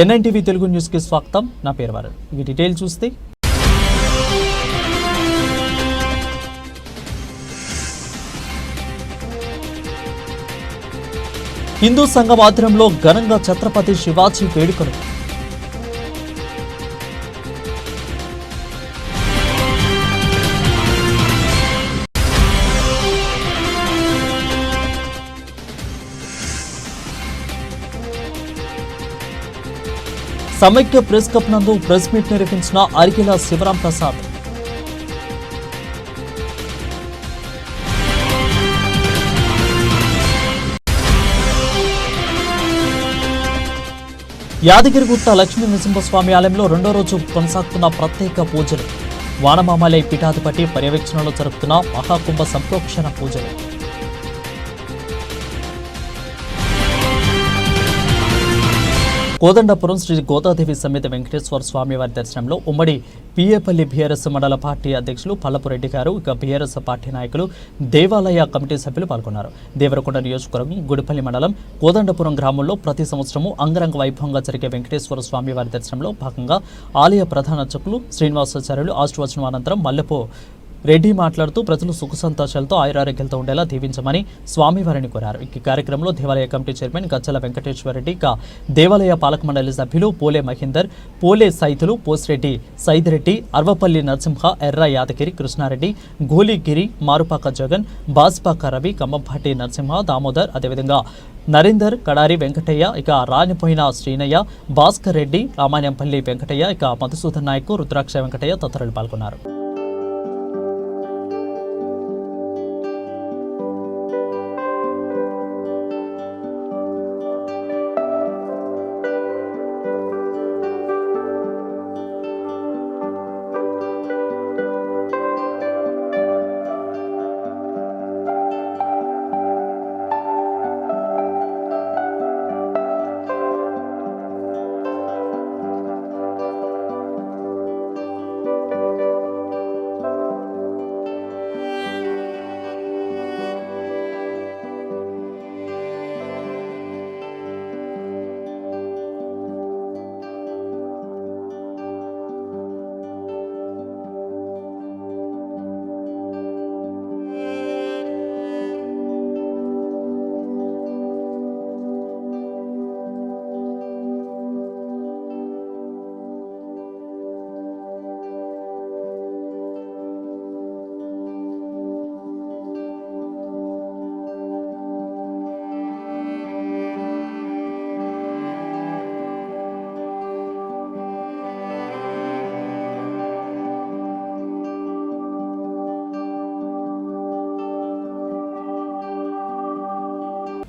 NNTV Telugu న్యూస్కి స్వాగతం. నా పేరు వరుణ్. ఈ డీటెయిల్ చూస్తే హిందూ సంఘం ఆధ్వర్యంలో ఘనంగా ఛత్రపతి శివాజీ వేడుకలు. సమైక్య ప్రెస్ క్లబ్ నందు ప్రెస్ మీట్ నిర్వహించిన అరికెల శివరాం ప్రసాద్. యాదగిరిగుట్ట లక్ష్మీ నరసింహస్వామి ఆలయంలో రెండో రోజు కొనసాగుతున్న ప్రత్యేక పూజలు. వానమామలై పీఠాధిపతి పర్యవేక్షణలో జరుపుతున్న మహాకుంభ సంప్రోక్షణ పూజలు. కోదండపురం శ్రీ గోదాదేవి సమేత వెంకటేశ్వర స్వామి వారి దర్శనంలో ఉమ్మడి పిఏపల్లి బీఆర్ఎస్ మండల పార్టీ అధ్యక్షులు పల్లపురెడ్డి గారు, ఇక బీఆర్ఎస్ పార్టీ నాయకులు, దేవాలయ కమిటీ సభ్యులు పాల్గొన్నారు. దేవరకొండ నియోజకవర్గం గుడిపల్లి మండలం కోదండపురం గ్రామంలో ప్రతి సంవత్సరము అంగరంగ వైభవంగా జరిగే వెంకటేశ్వర స్వామి వారి దర్శనంలో భాగంగా ఆలయ ప్రధాన అర్చకులు శ్రీనివాసాచార్యులు ఆశీర్వచనం అనంతరం మల్లెపో రెడ్డి మాట్లాడుతూ ప్రజలు సుఖ సంతోషాలతో ఆయురారోగ్యాలతో ఉండేలా దీవించమని స్వామివారిని కోరారు. ఈ కార్యక్రమంలో దేవాలయ కమిటీ చైర్మన్ గజ్జల వెంకటేశ్వరరెడ్డి, ఇక దేవాలయ పాలక మండలి సభ్యులు పోలే మహేందర్, పోలే సైతులు, పోసిరెడ్డి సైదిరెడ్డి, అర్వపల్లి నరసింహ, ఎర్ర యాదగిరి, కృష్ణారెడ్డి, గోలిగిరి, మారుపాక జగన్, బాస్పాక రవి, కమ్మంపాటి నరసింహ, దామోదర్, అదేవిధంగా నరేందర్, కడారి వెంకటయ్య, ఇక రానిపోయిన శ్రీనయ్య, భాస్కర్ రెడ్డి, రామాయంపల్లి వెంకటయ్య, ఇక మధుసూదన్ నాయక్, రుద్రాక్ష వెంకటయ్య తదితరులు పాల్గొన్నారు.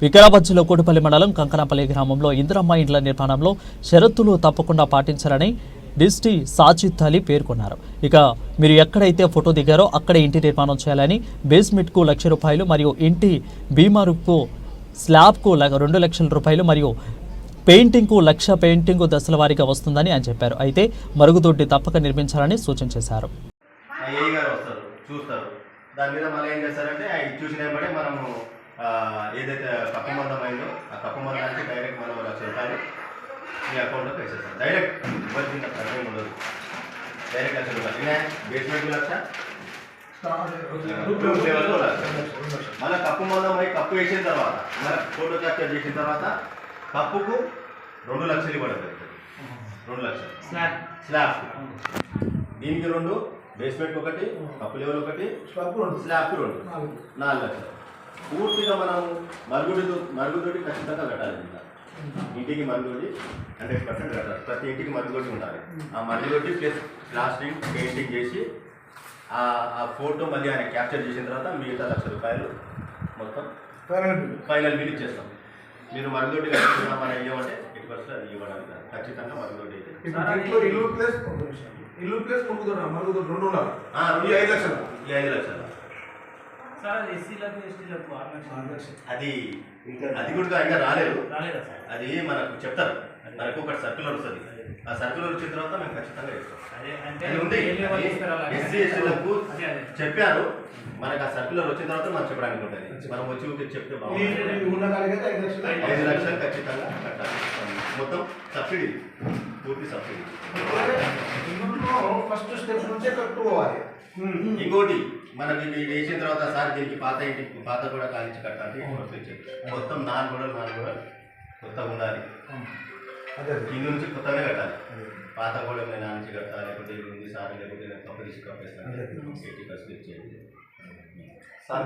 వికారాబాద్ జిల్లా కోటిపల్లి మండలం కంకనాపల్లి గ్రామంలో ఇందిరమ్మ ఇండ్ల నిర్మాణంలో షరతులు తప్పకుండా పాటించాలని డిస్టి సాజిద్ అలీ పేర్కొన్నారు. ఇక మీరు ఎక్కడైతే ఫోటో దిగారో అక్కడే ఇంటి నిర్మాణం చేయాలని, బేస్మెంట్కు ₹1,00,000 మరియు ఇంటి బీమారుకు స్లాబ్కు ₹2,00,000 మరియు పెయింటింగ్కు ₹1,00,000 పెయింటింగ్ దశల వారీగా వస్తుందని ఆయన చెప్పారు. అయితే మరుగుదొడ్డి తప్పక నిర్మించాలని సూచించారు. ఏదైతే కప్పు మందం అయిందో ఆ కప్పు మందానికి డైరెక్ట్ మనం ₹1,00,000 మీ అకౌంట్లోకి వేసేస్తాం. డైరెక్ట్ ఇవ్వాల్సిన ప్రశ్న ఉండదు. డైరెక్ట్ ₹1,00,000 బేస్మెంట్ ₹1,00,000, మళ్ళీ కప్పు మందం అయి కప్పు వేసిన తర్వాత మళ్ళీ ఫోటో క్యాప్చర్ చేసిన తర్వాత కప్పుకు ₹2,00,000 ఇవ్వడం. ₹2,00,000 స్లాబ్, దీనికి 2, బేస్మెంట్ 1, కప్పు లెవెల్ 1, స్లాబ్కి 2, ₹4,00,000. పూర్తిగా మనం మరుగుదొడ్డి ఖచ్చితంగా కట్టాలి. ఇంటికి మరుగుదొడ్డి 100% కట్టాలి. ప్రతి ఇంటికి మరుగుదొడ్డి ఉండాలి. ఆ మరుగుదొడ్డి ప్లస్ ప్లాస్టింగ్ పెయింటింగ్ చేసి ఆ ఫోటో మళ్ళీ ఆయన క్యాప్చర్ చేసిన తర్వాత మిగతా ₹1,00,000 మొత్తం ఫైనల్ బిల్ ఇచ్చేస్తాం. మీరు మరుగుదొడ్డి కట్టుకున్నా మనం ఇవ్వమంటే 80% అది ఇవ్వడానికి ఖచ్చితంగా మరుగుదొడ్డి అయితే ఇల్లు ప్లస్ మరుగుదొడ్డి 2 ఉండాలి. ఈ 5,00,000 అది కూడా ఇంకా రాలేదు. అది మనకు చెప్తారు. మనకు ఒకటి సర్కులర్ వస్తుంది. ఆ సర్కులర్ వచ్చిన తర్వాత మేము ఖచ్చితంగా ఎస్సీ ఎస్టీలకు చెప్పారు. మనకు ఆ సర్కులర్ వచ్చిన తర్వాత మనం చెప్పడానికి ఉంటుంది. మనం వచ్చి చెప్తే బాగుంటుంది. 5 లక్షలు ఖచ్చితంగా కట్టాలి. మొత్తం సబ్సిడీ, పూర్తి సబ్సిడీ. ఫస్ట్ స్టెప్ నుంచే కట్టుకోవాలి. ఇంకోటి మనకి ఇది వేసిన తర్వాత సార్ దీనికి పాత కూడా కాలించి కట్టాలి. మొత్తం 4 గోడలు కొత్తగా ఉండాలి. కింద నుంచి కొత్తగానే కట్టాలి. పాత కూడా నేను నానించి కట్టాలి, లేకపోతే ఉంది సార్, లేకపోతే కంపెనీస్ కప్పేస్తాను.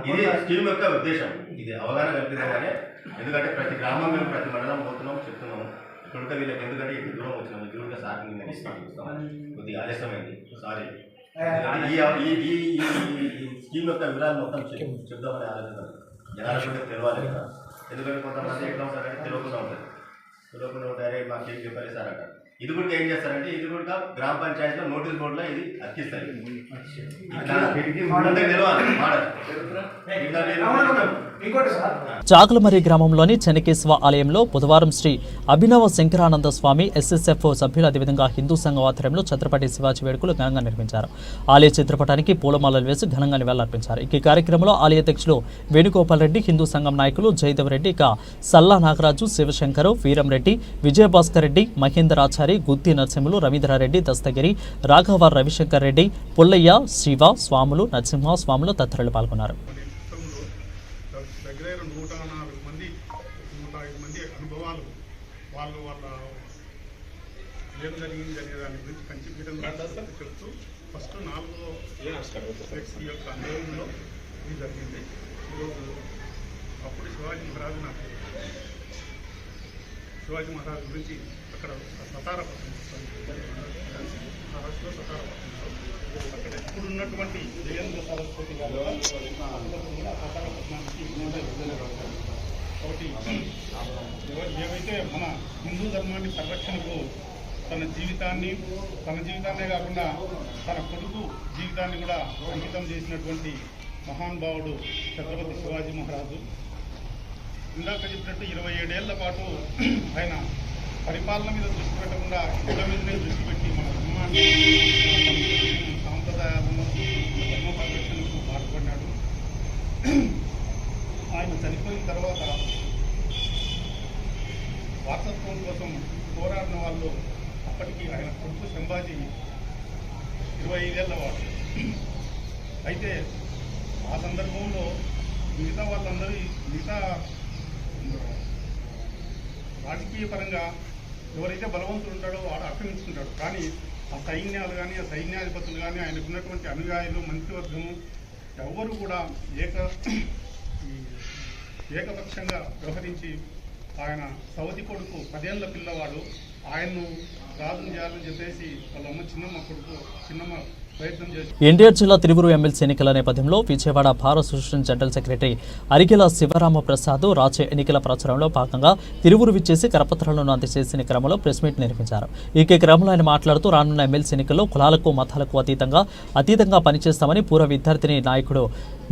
ఇది స్కీమ్ యొక్క ఉద్దేశం. ఇది అవగాహన కల్పిద్దామనే. ఎందుకంటే ప్రతి గ్రామం మేము ప్రతి మండలం పోతున్నాం, చెప్తున్నాము. ఇక్కడికి వీళ్ళకి ఎందుకంటే ఇంత దూరం వచ్చినాము. దూరంగా సార్ నేను చూస్తాం, కొద్దిగా ఆలస్యమైంది, సారీ. ఈ స్కీమ్ యొక్క వివరాలు మొత్తం చెప్దామని ఆలోచన జనాలు కూడా తెలవాలి కదా. ఎందుకంటే కొంతమంది ఎట్లా ఉంటారంటే తెలియకుండా ఉంటారే, మాకు ఏం చెప్పాలి సార్ అంటారు. ఇది కూడా ఏం చేస్తారంటే, ఇది కూడా గ్రామ పంచాయతీలో నోటీస్ బోర్డులో ఇది అతికిస్తారు. చాకులమర్రి గ్రామంలోని చెన్నకేశవ ఆలయంలో బుధవారం శ్రీ అభినవ శంకరానంద స్వామి ఎస్ఎస్ఎఫ్ సభ్యులు అదేవిధంగా హిందూ సంఘం ఆధ్వర్యంలో ఛత్రపతి శివాజీ వేడుకలు ఘనంగా నిర్వహించారు. ఆలయ చిత్రపటానికి పూలమాలలు వేసి ఘనంగా నివాళులర్పించారు. ఈ కార్యక్రమంలో ఆలయ అధ్యక్షులు వేణుగోపాల్ రెడ్డి, హిందూ సంఘం నాయకులు జయదేవ్ రెడ్డి, ఇక సల్లా నాగరాజు, శివశంకరు, వీరంరెడ్డి, విజయభాస్కర్ రెడ్డి, మహేందరాచారి, గుత్తి నరసింహులు, రవీంద్రారెడ్డి, దస్తగిరి, రాఘవ, రవిశంకర్ రెడ్డి, పుల్లయ్య, శివ స్వాములు, నరసింహ స్వాములు తదితరులు పాల్గొన్నారు. దగ్గర 104 మంది 105 మంది అనుభవాలు వాళ్ళ ఏం జరిగింది అనే దాని గురించి కంచిపీఠంగా చెప్తూ ఫస్ట్ 4వ వ్యక్తి యొక్క అనుభవంలో ఇది జరిగింది. ఈరోజు అప్పుడు శివాజీ మహారాజు గురించి అక్కడ సతారపట్నం మహారాష్ట్రలో సతారపట్నంలో అక్కడ ఇప్పుడు ఉన్నటువంటి జయేంద్ర సరస్వతి గారు కూడా సతారపట్నానికి కాబట్టి ఏవైతే మన హిందూ ధర్మాన్ని పరిరక్షణకు తన జీవితాన్నే కాకుండా తన కొడుకు జీవితాన్ని కూడా అంకితం చేసినటువంటి మహానుభావుడు ఛత్రపతి శివాజీ మహారాజు. ఇందాక చెప్పినట్టు 27 ఏళ్ల పాటు ఆయన పరిపాలన మీద దృష్టి పెట్టకుండా ఇళ్ల మీదనే దృష్టి పెట్టి మన ధర్మాన్ని, సాంప్రదాయాలను, ధర్మ పరిరక్షణకు పాటుపడినాడు. ఆయన చనిపోయిన తర్వాత వారసత్వం కోసం పోరాడిన వాళ్ళు అప్పటికి ఆయన కొడుకు సంభాజీ 25 ఏళ్ల వాడు. అయితే ఆ సందర్భంలో మిగతా రాజకీయ పరంగా ఎవరైతే బలవంతుడు ఉంటాడో వాడు ఆక్రమించుకుంటాడు. కానీ ఆ సైన్యాలు కానీ, ఆ సైన్యాధిపతులు కానీ, ఆయనకు ఉన్నటువంటి అనుయాయులు, మంత్రివర్గము ఎవరు కూడా ఏకపక్షంగా వ్యవహరించి ఆయన సవతి కొడుకు 10 ఏళ్ల పిల్లవాడు ఆయన్ను రాజును చేయాలని చెప్పేసి వాళ్ళ అమ్మ చిన్నమ్మ ప్రయత్నం చేసి ఎన్టీఆర్ జిల్లా తిరువురు ఎమ్మెల్సీ ఎన్నికల నేపథ్యంలో విజయవాడ భారత అసోసియేషన్ జనరల్ సెక్రటరీ అరికెల శివరామప్రసాద్ రాజ్య ఎన్నికల ప్రచారంలో భాగంగా తిరువురు విచ్చేసి కరపత్రాలను అందజేసిన క్రమంలో ప్రెస్ మీట్ నిర్వహించారు. ఈ క్రమంలో ఆయన మాట్లాడుతూ రానున్న ఎమ్మెల్సీ ఎన్నికల్లో కులాలకు, మతాలకు అతీతంగా పనిచేస్తామని, పూర్వ విద్యార్థిని నాయకుడు,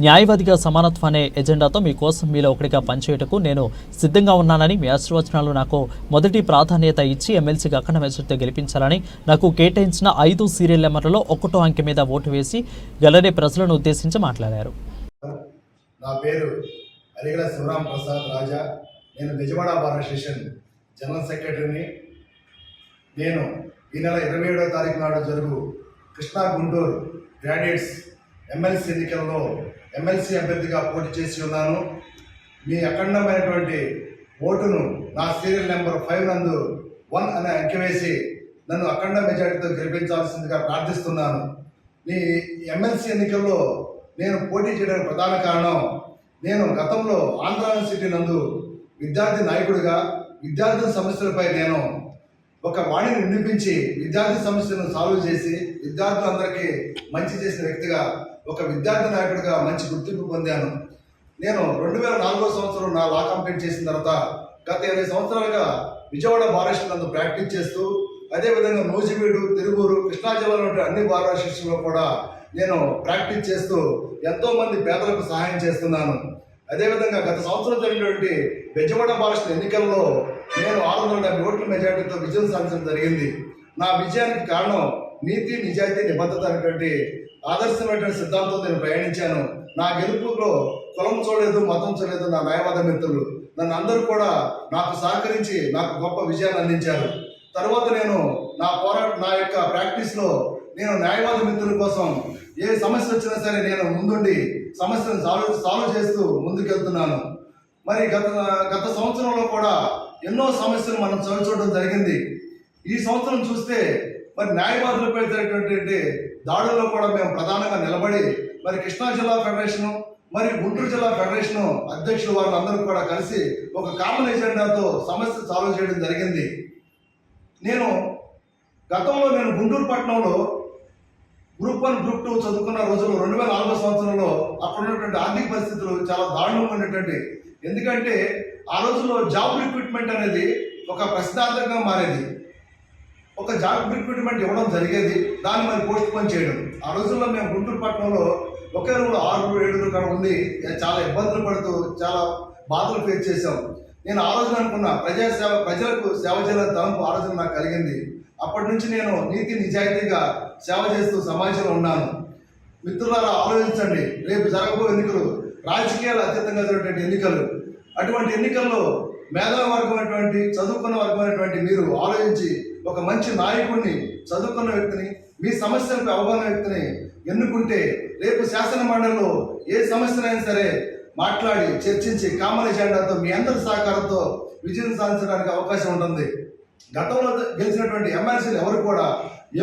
న్యాయవాదిగా సమానత్వం అనే ఎజెండాతో మీకోసం మీలో ఒకటిగా పనిచేయటకు నేను సిద్ధంగా ఉన్నానని, మీ ఆశీర్వచనాలు నాకు మొదటి ప్రాధాన్యత ఇచ్చి ఎమ్మెల్సీగా అఖండ మెజారిటీతో గెలిపించాలని, నాకు కేటాయించిన 5 సీరియల్ నెంబర్లలో 1వ అంకె మీద ఓటు వేసి గెలనే ప్రజలను ఉద్దేశించి మాట్లాడారు. నా పేరు అరిగల శివరామప్రసాద్ రాజా. నేను విజయవాడ బార్ అసోసియేషన్ జనరల్ సెక్రటరీని. నేను ఈ నెల 27వ తారీఖు నాడు జరుగు కృష్ణా గుంటూరు గ్రాడ్యుయేట్స్ ఎమ్మెల్సీ ఎన్నికల్లో ఎమ్మెల్సీ అభ్యర్థిగా పోటీ చేసి ఉన్నాను. మీ అఖండమైనటువంటి ఓటును నా సీరియల్ నెంబర్ 5 నందు 1 అనే అంకె వేసి నన్ను అఖండ మెజారిటీతో గెలిపించాల్సిందిగా ప్రార్థిస్తున్నాను. ఈ ఎమ్మెల్సీ ఎన్నికల్లో నేను పోటీ చేయడానికి ప్రధాన కారణం, నేను గతంలో ఆంధ్ర యూనివర్సిటీ నందు విద్యార్థి నాయకుడిగా విద్యార్థుల సమస్యలపై నేను ఒక వాణిని వినిపించి విద్యార్థి సమస్యలను సాల్వ్ చేసి విద్యార్థులందరికీ మంచి చేసిన వ్యక్తిగా, ఒక విద్యార్థి నాయకుడిగా మంచి గుర్తింపు పొందాను. నేను 2004వ సంవత్సరం నా లా కంప్లీట్ చేసిన తర్వాత గత 20 సంవత్సరాలుగా విజయవాడ బార్ అసోసియేషన్ నందు ప్రాక్టీస్ చేస్తూ, అదేవిధంగా నూజివీడు, తిరువూరు, కృష్ణా జిల్లాలో అన్ని బార్ అసోసియేషన్లో కూడా నేను ప్రాక్టీస్ చేస్తూ ఎంతోమంది పేదలకు సహాయం చేస్తున్నాను. అదేవిధంగా గత సంవత్సరం జరిగినటువంటి విజయవాడ బార్ అసోసియేషన్ ఎన్నికల్లో నేను 670 ఓట్ల మెజార్టీతో విజయం సాధించడం జరిగింది. నా విజయానికి కారణం నీతి, నిజాయితీ, నిబద్ధత అనేటువంటి ఆదర్శమైనటువంటి సిద్ధాంతంతో నేను ప్రయాణించాను. నా గెలుపులో కులం చూడలేదు, మతం చూడలేదు నా న్యాయవాద మిత్రులు. నన్ను అందరూ కూడా నాకు సహకరించి నాకు గొప్ప విజయాన్ని అందించారు. తర్వాత నేను నా యొక్క ప్రాక్టీస్లో నేను న్యాయవాద మిత్రుల కోసం ఏ సమస్య వచ్చినా సరే నేను ముందుండి సమస్యను సాల్వ్ చేస్తూ ముందుకెళ్తున్నాను. మరి గత సంవత్సరంలో కూడా ఎన్నో సమస్యలు మనం చవిచూడడం జరిగింది. ఈ సంవత్సరం చూస్తే మరి న్యాయవాదులపై జరిగినటువంటి దాడుల్లో కూడా మేము ప్రధానంగా నిలబడి మరి కృష్ణా జిల్లా ఫెడరేషను మరి గుంటూరు జిల్లా ఫెడరేషను అధ్యక్షులు వాళ్ళందరూ కూడా కలిసి ఒక కామన్ ఎజెండాతో సమస్య సాల్వ్ చేయడం జరిగింది. గతంలో నేను గుంటూరు పట్టణంలో గ్రూప్ 1 గ్రూప్ 2 చదువుకున్న రోజుల్లో 2004 సంవత్సరంలో అక్కడ ఉన్నటువంటి ఆర్థిక పరిస్థితులు చాలా దారుణంగా ఉండేటువంటి, ఎందుకంటే ఆ రోజుల్లో జాబ్ రిక్రూట్మెంట్ అనేది ఒక ప్రశ్నార్థకంగా మారేది. ఒక జాబ్ రిక్రూట్మెంట్ ఇవ్వడం జరిగేది, దాన్ని మరి పోస్ట్ పోన్ చేయడం. ఆ రోజుల్లో మేము గుంటూరు పట్టణంలో ఒకే రూమ్లో 6-7 కాడ ఉండి చాలా ఇబ్బందులు పడుతూ చాలా బాధలు ఫేస్ చేశాం. నేను ఆ రోజున అనుకున్నా ప్రజలకు సేవ చేయాలని తలంపు ఆ రోజున నాకు కలిగింది. అప్పటి నుంచి నేను నీతి నిజాయితీగా సేవ చేస్తూ సమాజంలో ఉన్నాను. మిత్రులారా, ఆలోచించండి, రేపు జరగబోయే ఎన్నికలు రాజకీయాలు అతీతంగా జరిగినటువంటి ఎన్నికలు. అటువంటి ఎన్నికల్లో మేధావి వర్గమైనటువంటి చదువుకున్న వర్గమైనటువంటి మీరు ఆలోచించి ఒక మంచి నాయకుడిని, చదువుకున్న వ్యక్తిని, మీ సమస్యలకు అవగాహన వ్యక్తిని ఎన్నుకుంటే రేపు శాసన మండలిలో ఏ సమస్యనైనా సరే మాట్లాడి చర్చించి కామన్ ఎజెండాతో మీ అందరి సహకారంతో విజయం సాధించడానికి అవకాశం ఉంటుంది. గతంలో గెలిచినటువంటి ఎమ్మెల్సీలు ఎవరు కూడా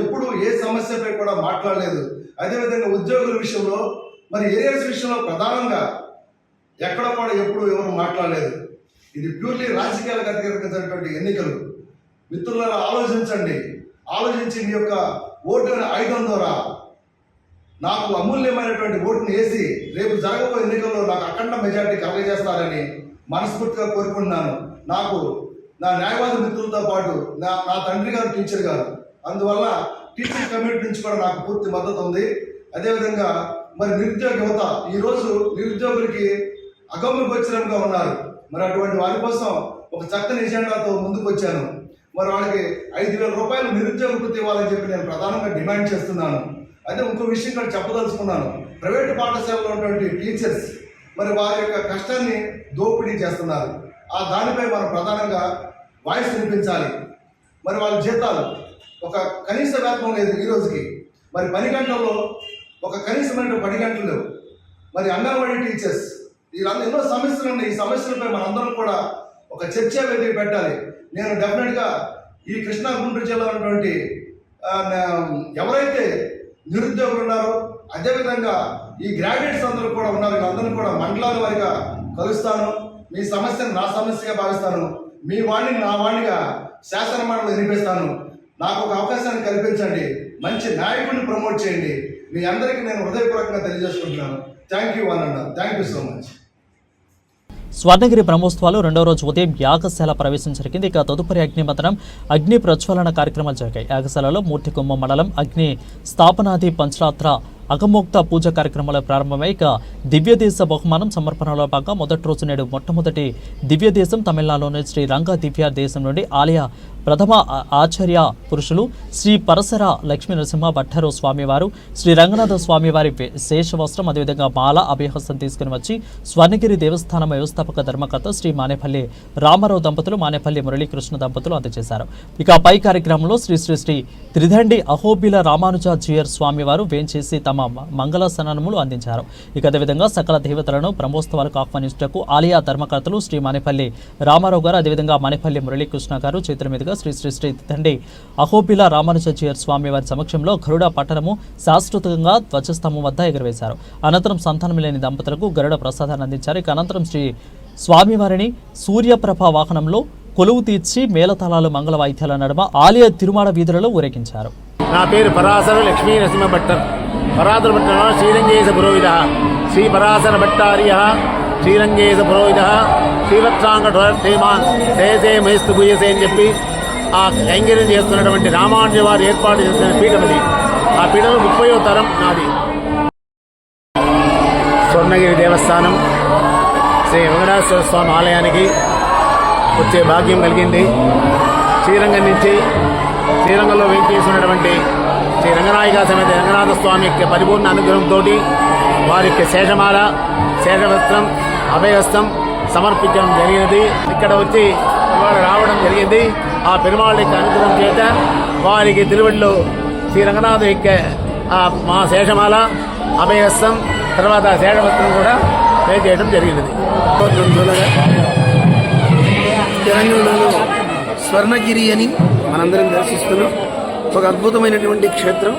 ఎప్పుడు ఏ సమస్యపై కూడా మాట్లాడలేదు. అదేవిధంగా ఉద్యోగుల విషయంలో మరి ఏరియాస్ విషయంలో ప్రధానంగా ఎక్కడ కూడా ఎప్పుడు ఎవరు మాట్లాడలేదు. ఇది ప్యూర్లీ రాజకీయాలకు అధికరించినటువంటి ఎన్నికలు. మిత్రులారా, ఆలోచించి మీ యొక్క ఓటు అనే ఆయుధం ద్వారా నాకు అమూల్యమైనటువంటి ఓటును వేసి రేపు జరగబోయే ఎన్నికల్లో నాకు అఖండ మెజార్టీ కలగజేస్తారని మనస్ఫూర్తిగా కోరుకుంటున్నాను. నాకు నా న్యాయవాద మిత్రులతో పాటు నా తండ్రి గారు టీచర్ గారు, అందువల్ల టీచర్ కమ్యూనిటీ నుంచి కూడా నాకు పూర్తి మద్దతు ఉంది. అదేవిధంగా మరి నిరుద్యోగ యువత ఈరోజు నిరుద్యోగులకి అగమ్య గోచరంగా ఉన్నారు. మరి అటువంటి వారి కోసం ఒక చక్కని ఎజెండాతో ముందుకు వచ్చాను. మరి వాళ్ళకి 5,000 రూపాయలు నిరుద్యోగ వృత్తి ఇవ్వాలని చెప్పి నేను ప్రధానంగా డిమాండ్ చేస్తున్నాను. అదే ఇంకో విషయం కూడా చెప్పదలుచుకున్నాను. ప్రైవేటు పాఠశాలలో ఉన్నటువంటి టీచర్స్ మరి వారి యొక్క కష్టాన్ని దోపిడీ చేస్తున్నారు. ఆ దానిపై మనం ప్రధానంగా వాయిస్ వినిపించాలి. మరి వాళ్ళ జీతాలు ఒక కనీస వేతనం లేదు ఈ రోజుకి. మరి 10 గంటల్లో ఒక కనీసమైన 10 గంటలు లేవు. మరి అంగన్వాడీ టీచర్స్ వీళ్ళందరూ ఎన్నో సమస్యలు ఉన్నాయి. ఈ సమస్యలపై మనందరం కూడా ఒక చర్చా వేదిక పెట్టాలి. నేను డెఫినెట్గా ఈ కృష్ణా గుంటూరు జిల్లా ఉన్నటువంటి ఎవరైతే నిరుద్యోగులు ఉన్నారో, అదేవిధంగా ఈ గ్రాడ్యుయేట్స్ అందరూ కూడా ఉన్నారు, వీళ్ళందరూ కూడా మండలాల వారిగా కలుస్తాను. మీ సమస్యను నా సమస్యగా భావిస్తాను. మీ వాణిని నా వాణిగా శాసన మండలిలో వినిపిస్తాను. నాకు ఒక అవకాశాన్ని కల్పించండి. మంచి నాయకుడిని ప్రమోట్ చేయండి. మీ అందరికీ నేను హృదయపూర్వకంగా తెలియజేసుకుంటున్నాను. థ్యాంక్ యూ అన్న. Thank you so much. Swarnagiri బ్రహ్మోత్సవాలు 2వ రోజు ఉదయం యాగశాల ప్రవేశం జరిగింది. ఇక తదుపరి అగ్నిమతనం, అగ్ని ప్రజ్వలన కార్యక్రమాలు జరిగాయి. యాగశాలలో మూర్తికొమ్మ మండలం అగ్ని స్థాపనాది పంచరాత్ర అగమోక్త పూజ కార్యక్రమాలు ప్రారంభమై ఇక దివ్యదేశ బహుమానం సమర్పణలో భాగంగా మొదటి రోజు నేడు మొట్టమొదటి దివ్యదేశం తమిళనాడులోని శ్రీ రంగ దివ్య దేశం నుండి ఆలయ ప్రథమ ఆచార్య పురుషులు శ్రీ పరసర లక్ష్మీ నరసింహ భట్టరు స్వామివారు, శ్రీ రంగనాథ స్వామివారి శేషవస్త్రం, అదేవిధంగా మాల అభయహస్తం తీసుకుని వచ్చి స్వర్ణగిరి దేవస్థానం వ్యవస్థాపక ధర్మకర్త శ్రీ మానేపల్లి రామారావు దంపతులు, మానేపల్లి మురళీకృష్ణ దంపతులు అందజేశారు. ఇక పై కార్యక్రమంలో శ్రీ శ్రీ శ్రీ త్రిదండి అహోబిల రామానుజాచార్య స్వామివారు వేంచేసి తమ మంగళ స్నానములు అందించారు. ఇక అదేవిధంగా సకల దేవతలను బ్రహ్మోత్సవాలకు ఆహ్వానించటకు ఆలయ ధర్మకర్తలు శ్రీ మానేపల్లి రామారావు గారు, అదేవిధంగా మానేపల్లి మురళీకృష్ణ గారు చేతుల మీదుగా శ్రీ శ్రీ శ్రీ తండ్రి అహోబిల రామానుజాచార్య స్వామి వారి సమక్షంలో గరుడ పట్టణము శాశ్వతంగా ధ్వజస్తంభం వద్ద ఎగురవేశారు. అనంతరం సంతానం లేని దంపతులకు గరుడ ప్రసాదాన్ని అందించారు. ఇక అనంతరం శ్రీ స్వామివారిని సూర్యప్రభ వాహనంలో కొలువు తీర్చి మేళతాళాలు మంగళ వాయిద్యాల నడుమ ఆలయ తిరుమాడ వీధులలో ఊరేగించారు. నా పేరు పరాశర లక్ష్మీ నరసింహ భట్టర్. పరాశర భట్టర్ శ్రీరంగేశ పురోహిత, శ్రీ పరాశర భట్టార్య శ్రీరంగేశ పురోహిత, శ్రీవత్సాంగమాన్ శేషే మహిస్తు భూయసే అని చెప్పి ఆ కైంకర్యం చేస్తున్నటువంటి రామానుజ వారు ఏర్పాటు చేసిన పీఠం ఇది. ఆ పీఠంలో 30వ తరం నాది. స్వర్ణగిరి దేవస్థానం శ్రీ వెంకటేశ్వర స్వామి ఆలయానికి వచ్చే భాగ్యం కలిగింది. శ్రీరంగం నుంచి శ్రీరంగంలో వేయించేసినటువంటి శ్రీ రంగనాయక సమేత రంగనాథ స్వామి యొక్క పరిపూర్ణ అనుగ్రహంతో వారి యొక్క శేషమాల, శేషవస్త్రం, అభయహస్తం, సమర్పించడం జరిగినది. ఇక్కడ వచ్చి వారు రావడం జరిగింది. ఆ పెరుమాళ్ళ యొక్క అనుగ్రహం చేత వారికి తిరువడిలో శ్రీ రంగనాథ యొక్క మా శేషమాల, అభయస్తం, తర్వాత శేషవస్త్రం కూడా పే చేయడం జరిగినది. తెలంగాణలో స్వర్ణగిరి అని మనందరం దర్శిస్తున్నాం. ఒక అద్భుతమైనటువంటి క్షేత్రం.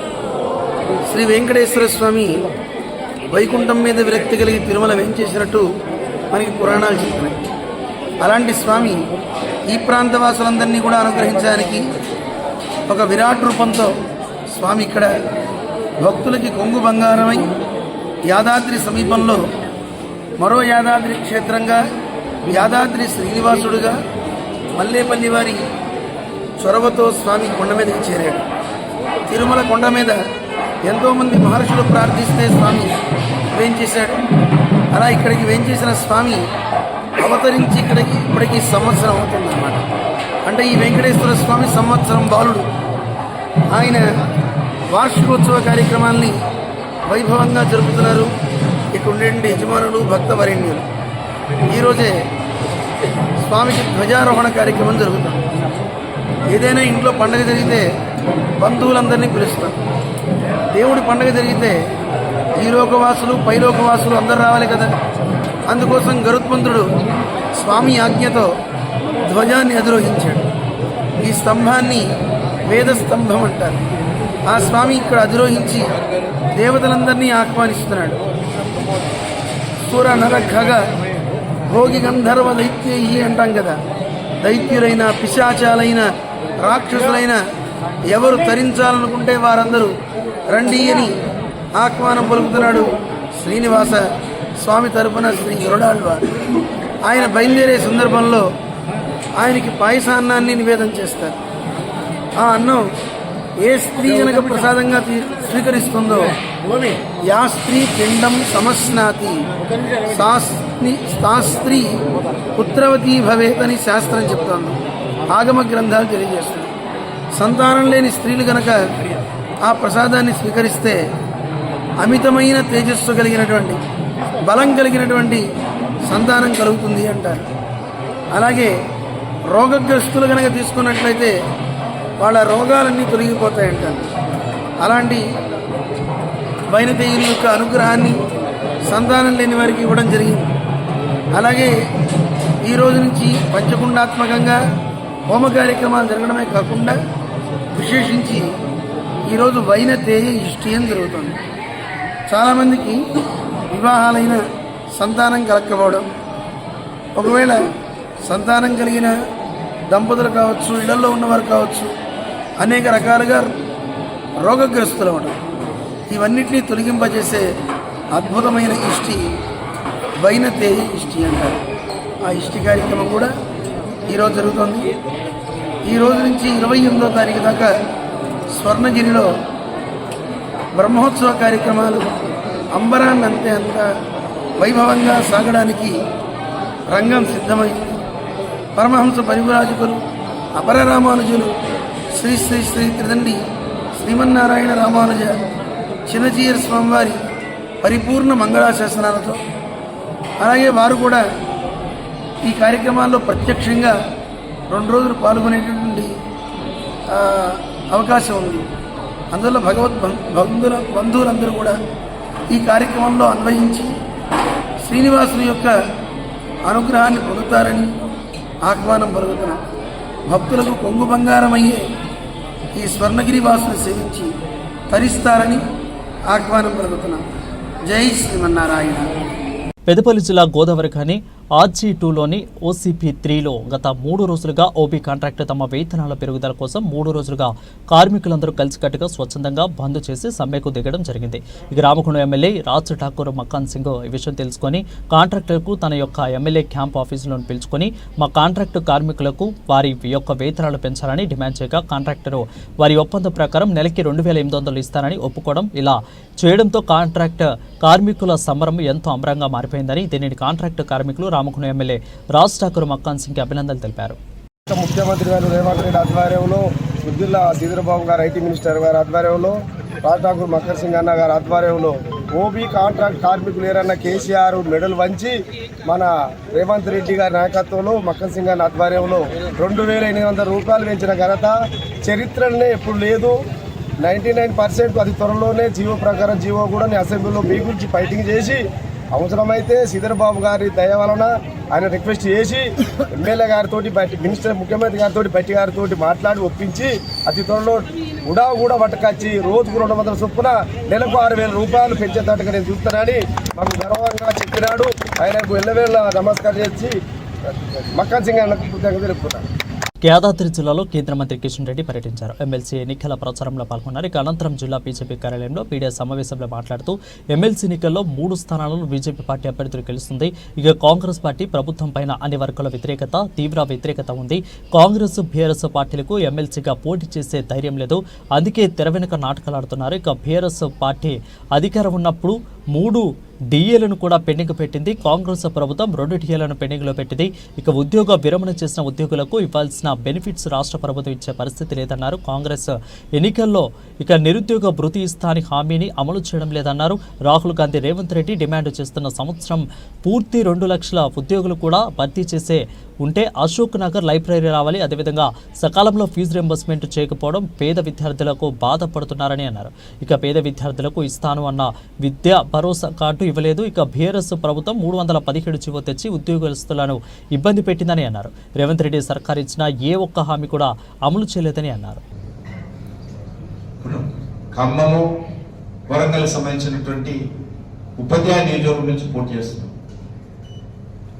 శ్రీ వెంకటేశ్వర స్వామి వైకుంఠం మీద విరక్తి కలిగి తిరుమల వేంచేసినట్టు మనకి పురాణాలు చెప్తున్నాయి. అలాంటి స్వామి ఈ ప్రాంత వాసులందరినీ కూడా అనుగ్రహించడానికి ఒక విరాట్ రూపంతో స్వామి ఇక్కడ భక్తులకి కొంగు బంగారమై యాదాద్రి సమీపంలో మరో యాదాద్రి క్షేత్రంగా యాదాద్రి శ్రీనివాసుడుగా మల్లేపల్లి వారి చొరవతో స్వామి కొండ మీదకి చేరాడు. తిరుమల కొండ మీద ఎంతోమంది మహర్షులు ప్రార్థిస్తే స్వామి వేంచేశాడు. అలా ఇక్కడికి వేంచేసిన స్వామి అవతరించి ఇప్పటికి సంవత్సరం అవుతుందన్నమాట. అంటే ఈ వెంకటేశ్వర స్వామి సంవత్సరం బాలుడు. ఆయన వార్షికోత్సవ కార్యక్రమాల్ని వైభవంగా జరుపుతున్నారు ఇక్కడ ఉండే యజమానులు, భక్త వరేణ్యులు. ఈరోజే స్వామికి ధ్వజారోహణ కార్యక్రమం జరుగుతుంది. ఏదైనా ఇంట్లో పండుగ జరిగితే బంధువులందరినీ పిలుస్తాం. దేవుడి పండుగ జరిగితే ఈ లోకవాసులు, పైలోకవాసులు అందరూ రావాలి కదా. అందుకోసం గరుత్మంతుడు స్వామి ఆజ్ఞతో ధ్వజాన్ని అధిరోహించాడు. ఈ స్తంభాన్ని వేద స్తంభం అంటారు. ఆ స్వామి ఇక్కడ అధిరోహించి దేవతలందరినీ ఆహ్వానిస్తున్నాడు. సూర నర ఖగ భోగి గంధర్వ దైత్యై అంటాం కదా. దైత్యులైన, పిశాచాలైన, రాక్షసులైన ఎవరు తరించాలనుకుంటే వారందరూ రండి అని ఆహ్వానం పలుకుతున్నాడు శ్రీనివాస స్వామి తరపున శ్రీ గరుడాళ్వారు. ఆయన బయలుదేరే సందర్భంలో ఆయనకి పాయసాన్నాన్ని నివేదన చేస్తారు. ఆ అన్నం ఏ స్త్రీ కనుక ప్రసాదంగా స్వీకరిస్తుందో యా స్త్రీ పిండం సమస్నాతి సా స్త్రీ పుత్రవతీ భవేతని శాస్త్రం చెప్తోంది. ఆగమ గ్రంథాలు తెలియజేస్తుంది. సంతానం లేని స్త్రీలు కనుక ఆ ప్రసాదాన్ని స్వీకరిస్తే అమితమైన తేజస్సు కలిగినటువంటి, బలం కలిగినటువంటి సంతానం కలుగుతుంది అంటారు. అలాగే రోగగ్రస్తులు కనుక తీసుకున్నట్లయితే వాళ్ళ రోగాలన్నీ తొలగిపోతాయంటారు. అలాంటి వైనతేయుని యొక్క అనుగ్రహాన్ని సంతానం లేని వారికి ఇవ్వడం జరిగింది. అలాగే ఈ రోజు నుంచి పంచకుండాత్మకంగా హోమ కార్యక్రమాలు జరగడమే కాకుండా విశేషించి ఈరోజు వైనతేయ ఇష్టియం జరుగుతుంది. చాలామందికి వివాహాలైన సంతానం కలగకపోవడం, ఒకవేళ సంతానం కలిగిన దంపతులు కావచ్చు, ఇళ్లలో ఉన్నవారు కావచ్చు, అనేక రకాలుగా రోగగ్రస్తులు అవ్వడం, ఇవన్నిటినీ తొలగింపజేసే అద్భుతమైన ఇష్టి వైనతేయ ఇష్టి అంటారు. ఆ ఇష్టి కార్యక్రమం కూడా ఈరోజు జరుగుతుంది. ఈ రోజు నుంచి 28వ తారీఖు దాకా స్వర్ణగిరిలో బ్రహ్మోత్సవ కార్యక్రమాలు అంబరాన్ని అంత వైభవంగా సాగడానికి రంగం సిద్ధమైంది. పరమహంస పరివ్రాజకులు, అపర రామానుజులు, శ్రీ శ్రీ శ్రీ త్రిదండి శ్రీమన్నారాయణ రామానుజ చిన్నచీర స్వామివారి పరిపూర్ణ మంగళాశాసనాలతో, అలాగే వారు కూడా ఈ కార్యక్రమాల్లో ప్రత్యక్షంగా 2 రోజులు పాల్గొనేటటువంటి అవకాశం ఉంది. అందువల్ల బంధువులందరూ కూడా ఈ కార్యక్రమంలో అన్వయించి శ్రీనివాసుని యొక్క అనుగ్రహాన్ని పొందుతారని ఆహ్వానం పలుకుతున్నాం. భక్తులకు కొంగు బంగారమయ్యే ఈ స్వర్ణగిరి వాసుని సేవించి తరిస్తారని ఆహ్వానం పలుకుతున్నాం. జై శ్రీమన్నారాయణ. పెద్దపల్లి జిల్లా గోదావరిఖని RG2లోని OCP 3లో గత 3 రోజులుగా ఓపీ కాంట్రాక్ట్ తమ వేతనాల పెరుగుదల కోసం 3 రోజులుగా కార్మికులందరూ కలిసికట్టుగా స్వచ్ఛందంగా బంద్ చేసి సమ్మెకు దిగడం జరిగింది. ఇక రామకొండ ఎమ్మెల్యే రాజ్ ఠాకూర్ మక్కాన్ సింగ్ ఈ విషయం తెలుసుకొని కాంట్రాక్టర్కు తన యొక్క ఎమ్మెల్యే క్యాంప్ ఆఫీసులను పిలుచుకొని మా కాంట్రాక్టు కార్మికులకు వారి యొక్క వేతనాలు పెంచాలని డిమాండ్ చేయగా కాంట్రాక్టరు వారి ఒప్పందం ప్రకారం నెలకి 2800 ఇస్తారని ఒప్పుకోవడం, ఇలా చేయడంతో కాంట్రాక్ట్ కార్మికుల సమరం ఎంతో అమరంగా మారిపోయిందని దీనిని కాంట్రాక్ట్ కార్మికులు రామకొండ ఎమ్మెల్యే రాజ్ ఠాకూర్ మక్కాన్ సింగ్ అభినందనలు తెలిపారు. ముఖ్యమంత్రి గారు రేవంత్ రెడ్డి ఆధ్వర్యంలో, సుద్దిల్లా శ్రీధరబాబు గారు ఐటీ మినిస్టర్ గారి ఆధ్వర్యంలో, రాజ్ ఠాకూర్ మక్కర్ సింగ్ అన్న గారి ఆధ్వర్యంలో ఓబీ కాంట్రాక్ట్ కార్మికులు ఏరన్న కేసీఆర్ మెడల్ వంచి మన రేవంత్ రెడ్డి గారి నాయకత్వంలో మక్కన్ సింగ్ గారి ఆధ్వర్యంలో 2,800 రూపాయలు పెంచిన ఘనత చరిత్రలోనే ఎప్పుడు లేదు. 99% అది త్వరలోనే జీవో ప్రకారం జీవో కూడా నేను అసెంబ్లీలో మీ గురించి ఫైటింగ్ చేసి అవసరమైతే శ్రీధర్బాబు గారి దయ వలన ఆయన రిక్వెస్ట్ చేసి ఎమ్మెల్యే గారితో మినిస్టర్ ముఖ్యమంత్రి గారితో బట్టి గారితో మాట్లాడి ఒప్పించి అతి త్వరలో కూడా పట్టుకొచ్చి రోజుకు 200 చొప్పున నెలకు 6,000 రూపాయలు పెంచేటట్టుగా నేను చూస్తానని మాకు గర్వంగా చెప్పినాడు. ఆయనకు ఎల్లవేళ నమస్కారం చేసి మక్కన్ సింగ్ గారికి కృతజ్ఞతలు తెలుపుతున్నాను. యాదాద్రి జిల్లాలో కేంద్ర మంత్రి కిషన్ రెడ్డి పర్యటించారు. ఎమ్మెల్సీ ఎన్నికల ప్రచారంలో పాల్గొన్నారు. ఇక అనంతరం జిల్లా బీజేపీ కార్యాలయంలో మీడియా సమావేశంలో మాట్లాడుతూ ఎమ్మెల్సీ ఎన్నికల్లో 3 స్థానాలను బీజేపీ పార్టీ అభ్యర్థులు గెలుస్తుంది. ఇక కాంగ్రెస్ పార్టీ ప్రభుత్వం పైన అన్ని వర్గాల తీవ్ర వ్యతిరేకత ఉంది. కాంగ్రెస్ బీఆర్ఎస్ పార్టీలకు ఎమ్మెల్సీగా పోటీ చేసే ధైర్యం లేదు. అందుకే తెర వెనుక నాటకాలు ఆడుతున్నారు. ఇక బీఆర్ఎస్ పార్టీ అధికారం ఉన్నప్పుడు 3 డిఏలను కూడా పెండింగ్ పెట్టింది. కాంగ్రెస్ ప్రభుత్వం 2 డిఏలను పెండింగ్లో పెట్టింది. ఇక ఉద్యోగ విరమణ చేసిన ఉద్యోగులకు ఇవ్వాల్సిన బెనిఫిట్స్ రాష్ట్ర ప్రభుత్వం ఇచ్చే పరిస్థితి లేదన్నారు. కాంగ్రెస్ ఎన్నికల్లో ఇక నిరుద్యోగ భృతి ఇస్తాని హామీని అమలు చేయడం లేదన్నారు. రాహుల్ గాంధీ రేవంత్ రెడ్డి డిమాండ్ చేస్తున్న సంవత్సరం పూర్తి 2 లక్షల ఉద్యోగులు కూడా భర్తీ చేసే ఉంటే అశోక్ నగర్ లైబ్రరీ రావాలి. అదేవిధంగా సకాలంలో ఫీజు రింబర్స్మెంట్ చేయకపోవడం పేద విద్యార్థులకు బాధపడుతున్నారని అన్నారు. ఇక పేద విద్యార్థులకు ఇస్తాను అన్న విద్యా భరోసా కార్డు ఇవ్వలేదు. ఇక బీఆర్ఎస్ ప్రభుత్వం 317 జీవో తెచ్చి ఉద్యోగస్తులను ఇబ్బంది పెట్టిందని అన్నారు. రేవంత్ రెడ్డి సర్కార్ ఇచ్చిన ఏ ఒక్క హామీ కూడా అమలు చేయలేదని అన్నారు. ఖమ్మము వరంగల్ సంబంధించినటువంటి ఉపాధ్యాయ నియోజకవర్గం నుంచి పోటీ చేస్తున్నాం.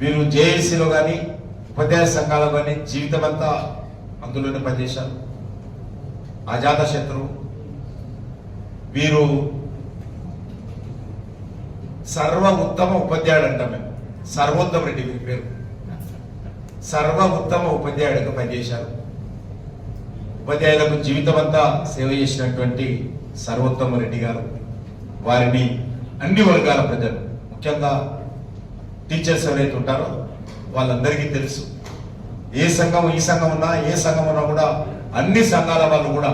వీరు జేఏసీలో కానీ ఉపాధ్యాయ సంఘాలు కానీ జీవితం అంతా అందులోనే పనిచేశారు. అజాత శత్రువు వీరు. సర్వ ఉత్తమ ఉపాధ్యాయుడు అంటాం మేము. సర్వోత్తమ రెడ్డి వీరి పేరు. సర్వ ఉత్తమ ఉపాధ్యాయుడిగా పనిచేశారు. ఉపాధ్యాయులకు జీవితం అంతా సేవ చేసినటువంటి సర్వోత్తమ రెడ్డి గారు వారిని అన్ని వర్గాల ప్రజలు, ముఖ్యంగా టీచర్స్ ఎవరైతే ఉంటారో వాళ్ళందరికీ తెలుసు. ఈ సంఘం ఉన్నా ఏ సంఘం ఉన్నా కూడా అన్ని సంఘాల వాళ్ళు కూడా,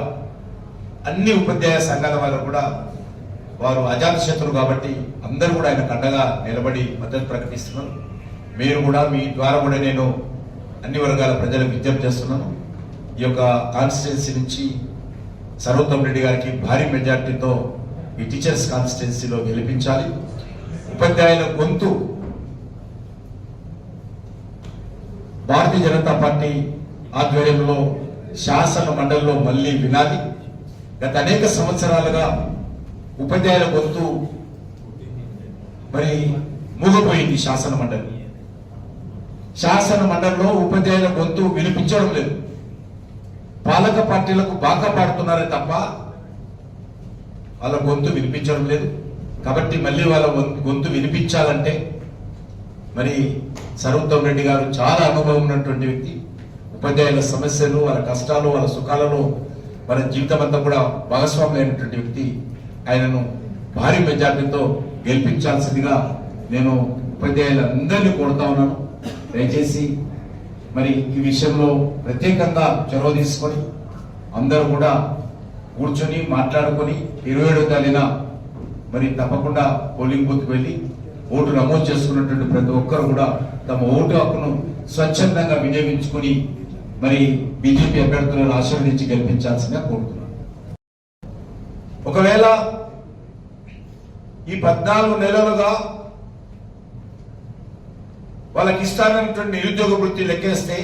అన్ని ఉపాధ్యాయ సంఘాల వాళ్ళు కూడా వారు అజాత శత్రువు కాబట్టి అందరూ కూడా ఆయన కండగా నిలబడి మద్దతు ప్రకటిస్తున్నారు. మీరు కూడా మీ ద్వారా కూడా నేను అన్ని వర్గాల ప్రజలకు విజ్ఞప్తి చేస్తున్నాను. ఈ యొక్క కాన్స్టిట్యున్సీ నుంచి సర్వోత్తమ్ రెడ్డి గారికి భారీ మెజార్టీతో ఈ టీచర్స్ కాన్స్టిట్యున్సీలో గెలిపించాలి. ఉపాధ్యాయుల గొంతు భారతీయ జనతా పార్టీ ఆధ్వర్యంలో శాసన మండలిలో మళ్ళీ వినాలి. గత అనేక సంవత్సరాలుగా ఉపాధ్యాయుల గొంతు మరి మూగపోయింది. శాసన మండలిలో ఉపాధ్యాయుల గొంతు వినిపించడం లేదు. పాలక పార్టీలకు బాగా పాడుతున్నారే తప్ప వాళ్ళ గొంతు వినిపించడం లేదు. కాబట్టి మళ్ళీ వాళ్ళ గొంతు వినిపించాలంటే మరి సర్వోత్తమ్ రెడ్డి గారు చాలా అనుభవం ఉన్నటువంటి వ్యక్తి. ఉపాధ్యాయుల సమస్యలు, వాళ్ళ కష్టాలు, వాళ్ళ సుఖాలలో వాళ్ళ జీవితం అంతా కూడా భాగస్వామి అయినటువంటి వ్యక్తి. ఆయనను భారీ మెజార్టీతో గెలిపించాల్సిందిగా నేను ఉపాధ్యాయులందరినీ కోరుతా ఉన్నాను. దయచేసి మరి ఈ విషయంలో ప్రత్యేకంగా చొరవ తీసుకొని అందరూ కూడా కూర్చొని మాట్లాడుకొని 27వ తారీఖున మరి తప్పకుండా పోలింగ్ బూత్కి వెళ్ళి ఓటు నమోదు చేసుకున్నటువంటి ప్రతి ఒక్కరు కూడా తమ ఓటు హక్కును స్వచ్ఛందంగా వినియోగించుకుని మరి బీజేపీ అభ్యర్థులను ఆశీర్వదించి గెలిపించాల్సిందిగా కోరుతున్నాను. ఒకవేళ ఈ 14 నెలలుగా వాళ్ళకి ఇష్టామైనటువంటి నిరుద్యోగ వృత్తి లెక్కేస్తే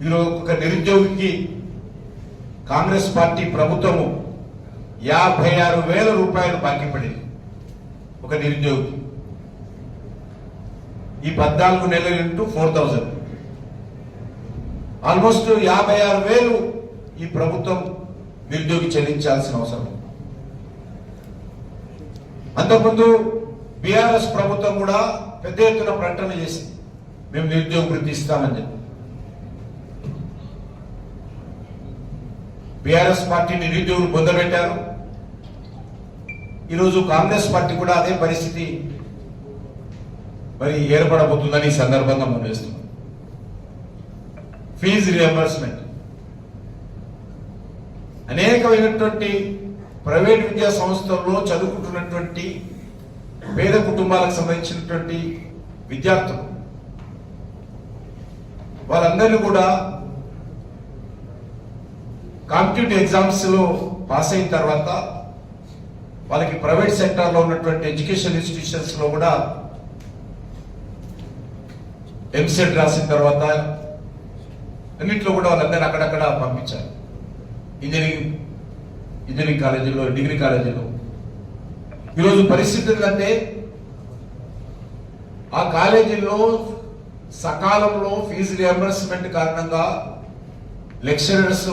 ఈరోజు ఒక నిరుద్యోగికి కాంగ్రెస్ పార్టీ ప్రభుత్వము 56,000 రూపాయలు బాకీ పడింది ఒక నిరుద్యోగికి. ఈ 14 నెలలు ఇంటూ 4,000 ఆల్మోస్ట్ 56,000 ఈ ప్రభుత్వం నిరుద్యోగి చెల్లించాల్సిన అవసరం. అంతకుముందు బీఆర్ఎస్ ప్రభుత్వం కూడా పెద్ద ఎత్తున ప్రకటన చేసి మేము నిరుద్యోగ వృత్తి ఇస్తామని చెప్పి బీఆర్ఎస్ పార్టీ నిరుద్యోగులు పొందబెట్టారు. ఈరోజు కాంగ్రెస్ పార్టీ కూడా అదే పరిస్థితి మరి ఏర్పడబోతుందని ఈ సందర్భంగా మనం వేస్తున్నాం. ఫీజు రియంబర్స్మెంట్ అనేకమైనటువంటి ప్రైవేట్ విద్యా సంస్థల్లో చదువుకుంటున్నటువంటి పేద కుటుంబాలకు సంబంధించినటువంటి విద్యార్థులు వాళ్ళందరినీ కూడా కాంపిటేటివ్ ఎగ్జామ్స్లో పాస్ అయిన తర్వాత వాళ్ళకి ప్రైవేట్ సెక్టార్లో ఉన్నటువంటి ఎడ్యుకేషన్ ఇన్స్టిట్యూషన్స్లో కూడా ఎంసెట్ రాసిన తర్వాత అన్నింటిలో కూడా వాళ్ళందరినీ అక్కడక్కడ పంపించారు. ఇంజనీరింగ్ కాలేజీలో, డిగ్రీ కాలేజీలో. ఈరోజు పరిస్థితి ఏంటంటే ఆ కాలేజీల్లో సకాలంలో ఫీజు రియంబర్స్మెంట్ కారణంగా లెక్చరర్స్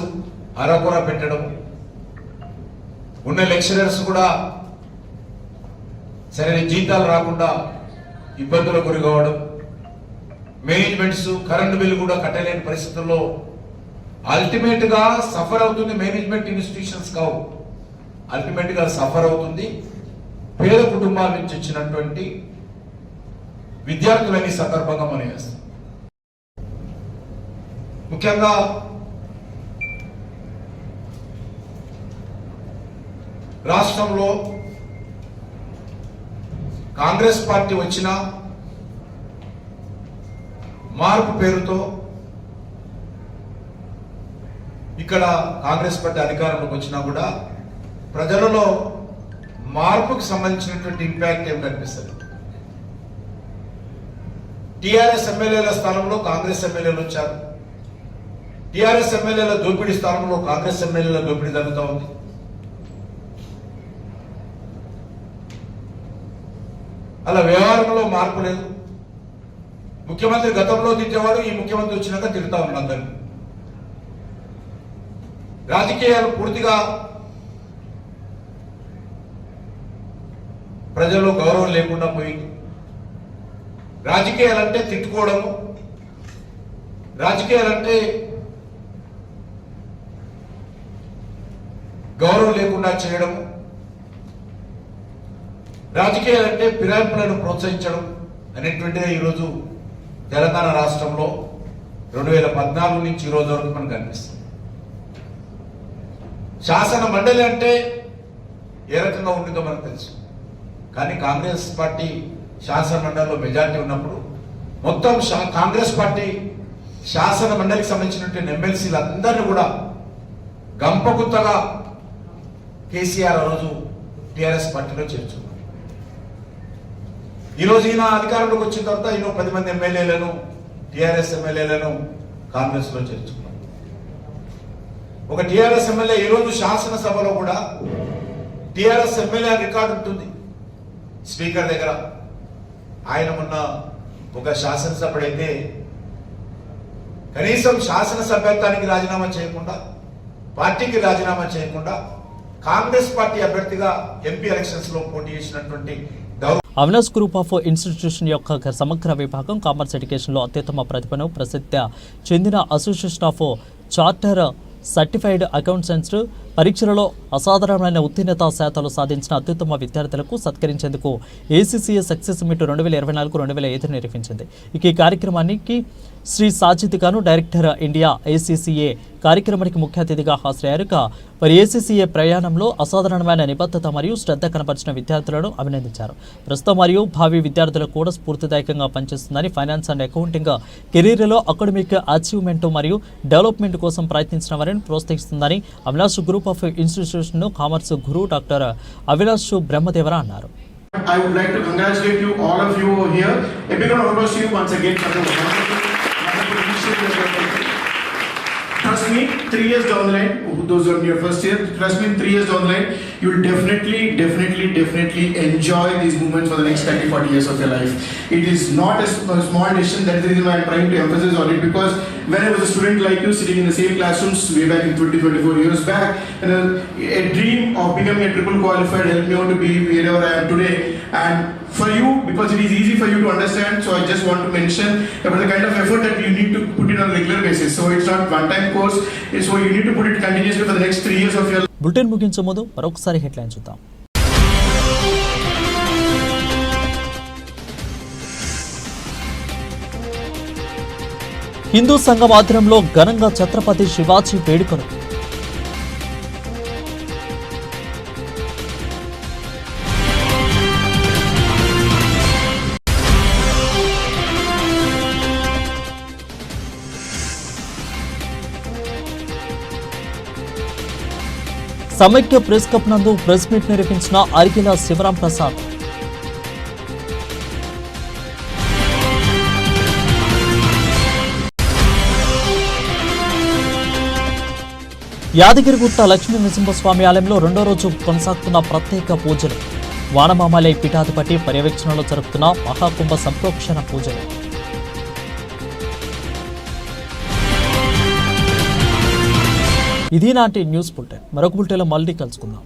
అరకొర పెట్టడం, ఉన్న లెక్చరర్స్ కూడా సరైన జీతాలు రాకుండా ఇబ్బందులకు గురి కావడం, మేనేజ్మెంట్స్ కరెంటు బిల్లు కూడా కట్టలేని పరిస్థితుల్లో అల్టిమేట్ గా సఫర్ అవుతుంది. మేనేజ్మెంట్ ఇన్స్టిట్యూషన్స్ కావు, అల్టిమేట్ గా సఫర్ అవుతుంది పేద కుటుంబాల నుంచి వచ్చినటువంటి విద్యార్థులని సందర్భంగా మనం చేస్తాం. ముఖ్యంగా రాష్ట్రంలో కాంగ్రెస్ పార్టీ వచ్చిన మార్పు పేరుతో ఇక్కడ కాంగ్రెస్ పార్టీ అధికారంలోకి వచ్చినా కూడా ప్రజలలో మార్పుకు సంబంధించినటువంటి ఇంపాక్ట్ ఏం కనిపిస్తుంది? టిఆర్ఎస్ ఎమ్మెల్యేల స్థానంలో కాంగ్రెస్ ఎమ్మెల్యేలు వచ్చారు. టిఆర్ఎస్ ఎమ్మెల్యేల దోపిడీ స్థానంలో కాంగ్రెస్ ఎమ్మెల్యేల దోపిడీ జరుగుతూ ఉంది. అలా వ్యవహారంలో మార్పు లేదు. ముఖ్యమంత్రి గతంలో తిట్టేవాడు, ఈ ముఖ్యమంత్రి వచ్చినాక తిరుగుతా ఉన్నాడు అందరినీ. రాజకీయాలు పూర్తిగా ప్రజల్లో గౌరవం లేకుండా పోయింది. రాజకీయాలంటే తిట్టుకోవడము, రాజకీయాలంటే గౌరవం లేకుండా చేయడము, రాజకీయాలంటే ఫిరాయింపులను ప్రోత్సహించడం అనేటువంటిదే ఈరోజు తెలంగాణ రాష్ట్రంలో 2014 నుంచి ఈ రోజు వరకు మనకు కనిపిస్తుంది. శాసన మండలి అంటే ఏ రకంగా ఉంటుందో మనకు తెలుసు. కానీ కాంగ్రెస్ పార్టీ శాసన మండలిలో మెజార్టీ ఉన్నప్పుడు మొత్తం కాంగ్రెస్ పార్టీ శాసన మండలికి సంబంధించినటువంటి ఎమ్మెల్సీలు అందరినీ కూడా గంపగుత్తగా కేసీఆర్ ఆ రోజు టిఆర్ఎస్ పార్టీలో చేర్చున్నారు. ఈరోజు ఈయన అధికారంలోకి వచ్చిన తర్వాత ఈయన 10 మంది ఎమ్మెల్యేలను, టిఆర్ఎస్ ఎమ్మెల్యేలను కాంగ్రెస్ లో చేర్చుకున్నారు. ఒక టిఆర్ఎస్ ఎమ్మెల్యే ఈరోజు శాసనసభలో కూడా టిఆర్ఎస్ ఎమ్మెల్యే రికార్డు ఉంటుంది స్పీకర్ దగ్గర. ఆయన మొన్న ఒక శాసనసభ్యుడైతే కనీసం శాసనసభ్యత్వానికి రాజీనామా చేయకుండా, పార్టీకి రాజీనామా చేయకుండా కాంగ్రెస్ పార్టీ అభ్యర్థిగా ఎంపీ ఎలక్షన్స్ లో పోటీ చేసినటువంటి అవినాష్ గ్రూప్ ఆఫ్ ఇన్స్టిట్యూషన్ యొక్క సమగ్ర విభాగం కామర్స్ ఎడ్యుకేషన్లో అత్యుత్తమ ప్రతిభను ప్రసిద్ధి చెందిన association of charter certified accountants పరీక్షలలో అసాధారణమైన ఉత్తీర్ణత శాతాలు సాధించిన అత్యుత్తమ విద్యార్థులకు సత్కరించేందుకు ఏసీసీఏ సక్సెస్ మీట్ 2024-2025 నిర్వహించింది. ఈ కార్యక్రమానికి శ్రీ సాజిద్ గాను డైరెక్టర్ ఇండియా ఏసీసీఏ కార్యక్రమానికి ముఖ్య అతిథిగా హాజరయ్యారు. వారి ఏసీసీఏ ప్రయాణంలో అసాధారణమైన నిబద్ధత మరియు శ్రద్ధ కనపరిచిన విద్యార్థులను అభినందించారు. ప్రస్తుతం మరియు భావి విద్యార్థులకు కూడా స్ఫూర్తిదాయకంగా పనిచేస్తుందని, ఫైనాన్స్ అండ్ అకౌంటింగ్ కెరీర్లో అకాడమిక్ అచీవ్మెంట్ మరియు డెవలప్మెంట్ కోసం ప్రయత్నించిన వారిని ప్రోత్సహిస్తుందని Avinash group of institution commerce guru doctor Avinash Brahmadevara అన్నారు. I would like to congratulate you, all of you over here. A big round of applause to you once again for the wonderful initiative that you have taken. Trust me, 3 years down the line, those who are in your first year, trust me, 3 years down the line, you will definitely enjoy these moments for the next 30-40 years of your life. It is not a small decision. That is the reason why I am trying to emphasize on it, because when I was a student like you, sitting in the same classrooms way back in 24 years back, and a dream of becoming a triple qualified helped me out to be wherever I am today. And for you, because it is easy for you to understand, so I just want to mention about the kind of effort that you need to put in on a regular basis. So it's not one-time course, so you need to put it continuously for the next 3 years of your life. Bulletin ముగించే ముందు మరొకసారి headline చూద్దాం. హిందూ సంఘం ఆధ్వర్యంలో ఘనంగా ఛత్రపతి శివాజీ వేడుకలు. సమైక్య press club నందు ప్రెస్ మీట్ నిర్వహించిన అరికెల శివరాం ప్రసాద్. యాదగిరిగుట్ట లక్ష్మీ నరసింహస్వామి ఆలయంలో రెండో రోజు కొనసాగుతున్న ప్రత్యేక పూజలు. వానమామలై పీఠాధిపతి పర్యవేక్షణలో జరుపుతున్న మహాకుంభ సంప్రోక్షణ పూజలు. ఇది నాటి న్యూస్ బులెటిన్. మరొక బులెటిన్లో మళ్ళీ కలుసుకుందాం.